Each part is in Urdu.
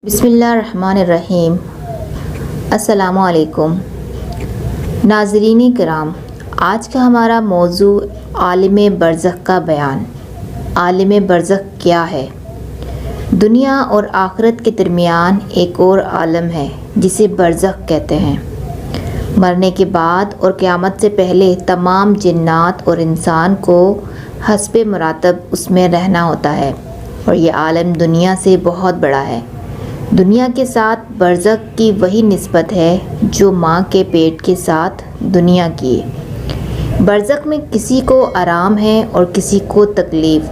بسم اللہ الرحمن الرحیم۔ السلام علیکم ناظرین کرام، آج کا ہمارا موضوع عالم برزخ کا بیان۔ عالم برزخ کیا ہے؟ دنیا اور آخرت کے درمیان ایک اور عالم ہے جسے برزخ کہتے ہیں۔ مرنے کے بعد اور قیامت سے پہلے تمام جنات اور انسان کو حسب مراتب اس میں رہنا ہوتا ہے، اور یہ عالم دنیا سے بہت بڑا ہے۔ دنیا کے ساتھ برزخ کی وہی نسبت ہے جو ماں کے پیٹ کے ساتھ دنیا کی ہے۔ برزخ میں کسی کو آرام ہے اور کسی کو تکلیف۔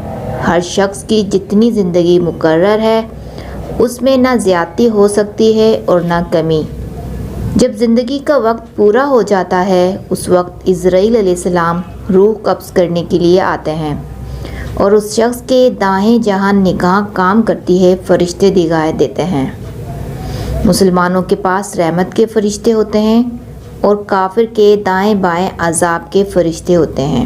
ہر شخص کی جتنی زندگی مقرر ہے اس میں نہ زیادتی ہو سکتی ہے اور نہ کمی۔ جب زندگی کا وقت پورا ہو جاتا ہے اس وقت عزرائیل علیہ السلام روح قبض کرنے کے لیے آتے ہیں، اور اس شخص کے دائیں جہاں نگاہ کام کرتی ہے فرشتے دکھائی دیتے ہیں۔ مسلمانوں کے پاس رحمت کے فرشتے ہوتے ہیں اور کافر کے دائیں بائیں عذاب کے فرشتے ہوتے ہیں۔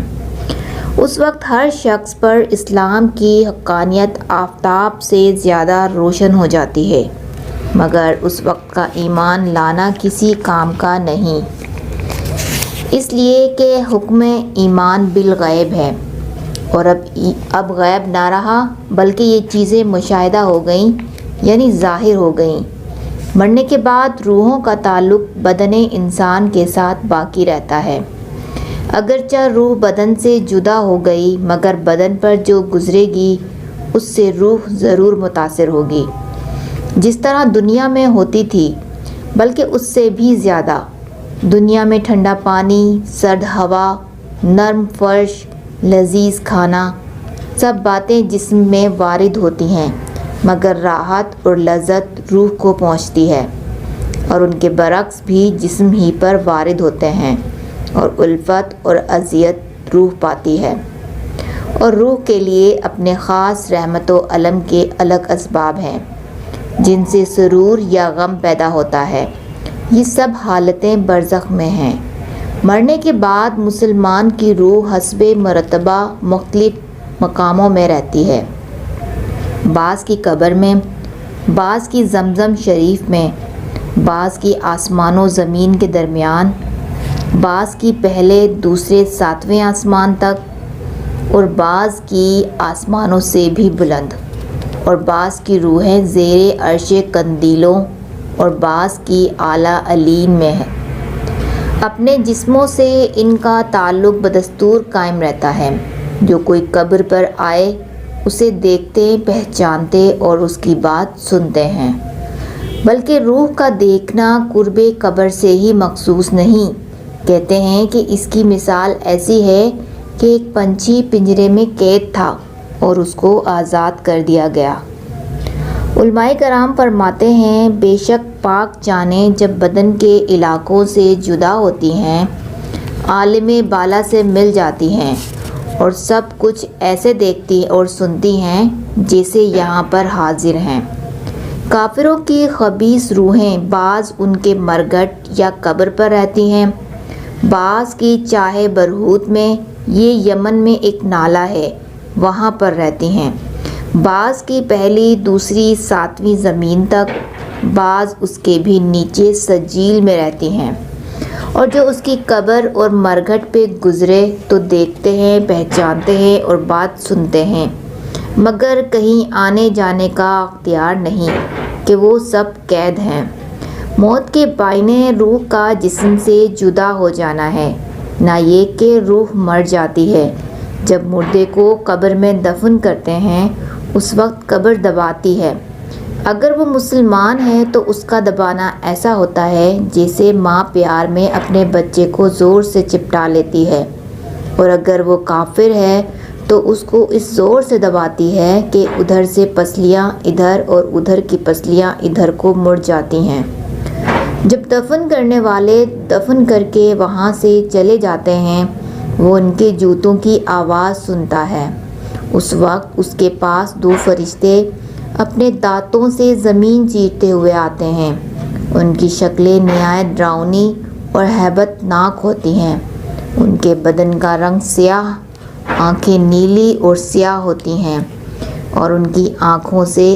اس وقت ہر شخص پر اسلام کی حقانیت آفتاب سے زیادہ روشن ہو جاتی ہے، مگر اس وقت کا ایمان لانا کسی کام کا نہیں، اس لیے کہ حکم ایمان بالغیب ہے، اور اب غیب نہ رہا بلکہ یہ چیزیں مشاہدہ ہو گئیں، یعنی ظاہر ہو گئیں۔ مرنے کے بعد روحوں کا تعلق بدن انسان کے ساتھ باقی رہتا ہے۔ اگرچہ روح بدن سے جدا ہو گئی مگر بدن پر جو گزرے گی اس سے روح ضرور متاثر ہوگی، جس طرح دنیا میں ہوتی تھی بلکہ اس سے بھی زیادہ۔ دنیا میں ٹھنڈا پانی، سرد ہوا، نرم فرش، لذیذ کھانا، سب باتیں جسم میں وارد ہوتی ہیں، مگر راحت اور لذت روح کو پہنچتی ہے، اور ان کے برعکس بھی جسم ہی پر وارد ہوتے ہیں، اور الفت اور اذیت روح پاتی ہے۔ اور روح کے لیے اپنے خاص رحمت و علم کے الگ اسباب ہیں جن سے سرور یا غم پیدا ہوتا ہے۔ یہ سب حالتیں برزخ میں ہیں۔ مرنے کے بعد مسلمان کی روح حسب مرتبہ مختلف مقاموں میں رہتی ہے، بعض کی قبر میں، بعض کی زمزم شریف میں، بعض کی آسمان و زمین کے درمیان، بعض کی پہلے دوسرے ساتویں آسمان تک، اور بعض کی آسمانوں سے بھی بلند، اور بعض کی روحیں زیر عرش قندیلوں اور بعض کی اعلیٰ علین میں ہے۔ اپنے جسموں سے ان کا تعلق بدستور قائم رہتا ہے۔ جو کوئی قبر پر آئے اسے دیکھتے، پہچانتے اور اس کی بات سنتے ہیں، بلکہ روح کا دیکھنا قرب قبر سے ہی مخصوص نہیں۔ کہتے ہیں کہ اس کی مثال ایسی ہے کہ ایک پنچھی پنجرے میں قید تھا اور اس کو آزاد کر دیا گیا۔ علماء کرام فرماتے ہیں، بے شک پاک جانیں جب بدن کے علاقوں سے جدا ہوتی ہیں، عالم بالا سے مل جاتی ہیں، اور سب کچھ ایسے دیکھتی اور سنتی ہیں جیسے یہاں پر حاضر ہیں۔ کافروں کی خبیث روحیں بعض ان کے مرگھٹ یا قبر پر رہتی ہیں، بعض کی چاہے برہوت میں، یہ یمن میں ایک نالہ ہے وہاں پر رہتی ہیں، بعض کی پہلی دوسری ساتویں زمین تک، بعض اس کے بھی نیچے سجیل میں رہتی ہیں۔ اور جو اس کی قبر اور مرگھٹ پہ گزرے تو دیکھتے ہیں، پہچانتے ہیں اور بات سنتے ہیں، مگر کہیں آنے جانے کا اختیار نہیں کہ وہ سب قید ہیں۔ موت کے بائنے روح کا جسم سے جدا ہو جانا ہے، نہ یہ کہ روح مر جاتی ہے۔ جب مردے کو قبر میں دفن کرتے ہیں اس وقت قبر دباتی ہے۔ اگر وہ مسلمان ہے تو اس کا دبانا ایسا ہوتا ہے جیسے ماں پیار میں اپنے بچے کو زور سے چپٹا لیتی ہے، اور اگر وہ کافر ہے تو اس کو اس زور سے دباتی ہے کہ ادھر سے پسلیاں ادھر اور ادھر کی پسلیاں ادھر کو مڑ جاتی ہیں۔ جب دفن کرنے والے دفن کر کے وہاں سے چلے جاتے ہیں وہ ان کے جوتوں کی آواز سنتا ہے۔ اس وقت اس کے پاس دو فرشتے اپنے دانتوں سے زمین چیرتے ہوئے آتے ہیں۔ ان کی شکلیں نہایت ڈراؤنی اور ہیبت ناک ہوتی ہیں۔ ان کے بدن کا رنگ سیاہ، آنکھیں نیلی اور سیاہ ہوتی ہیں، اور ان کی آنکھوں سے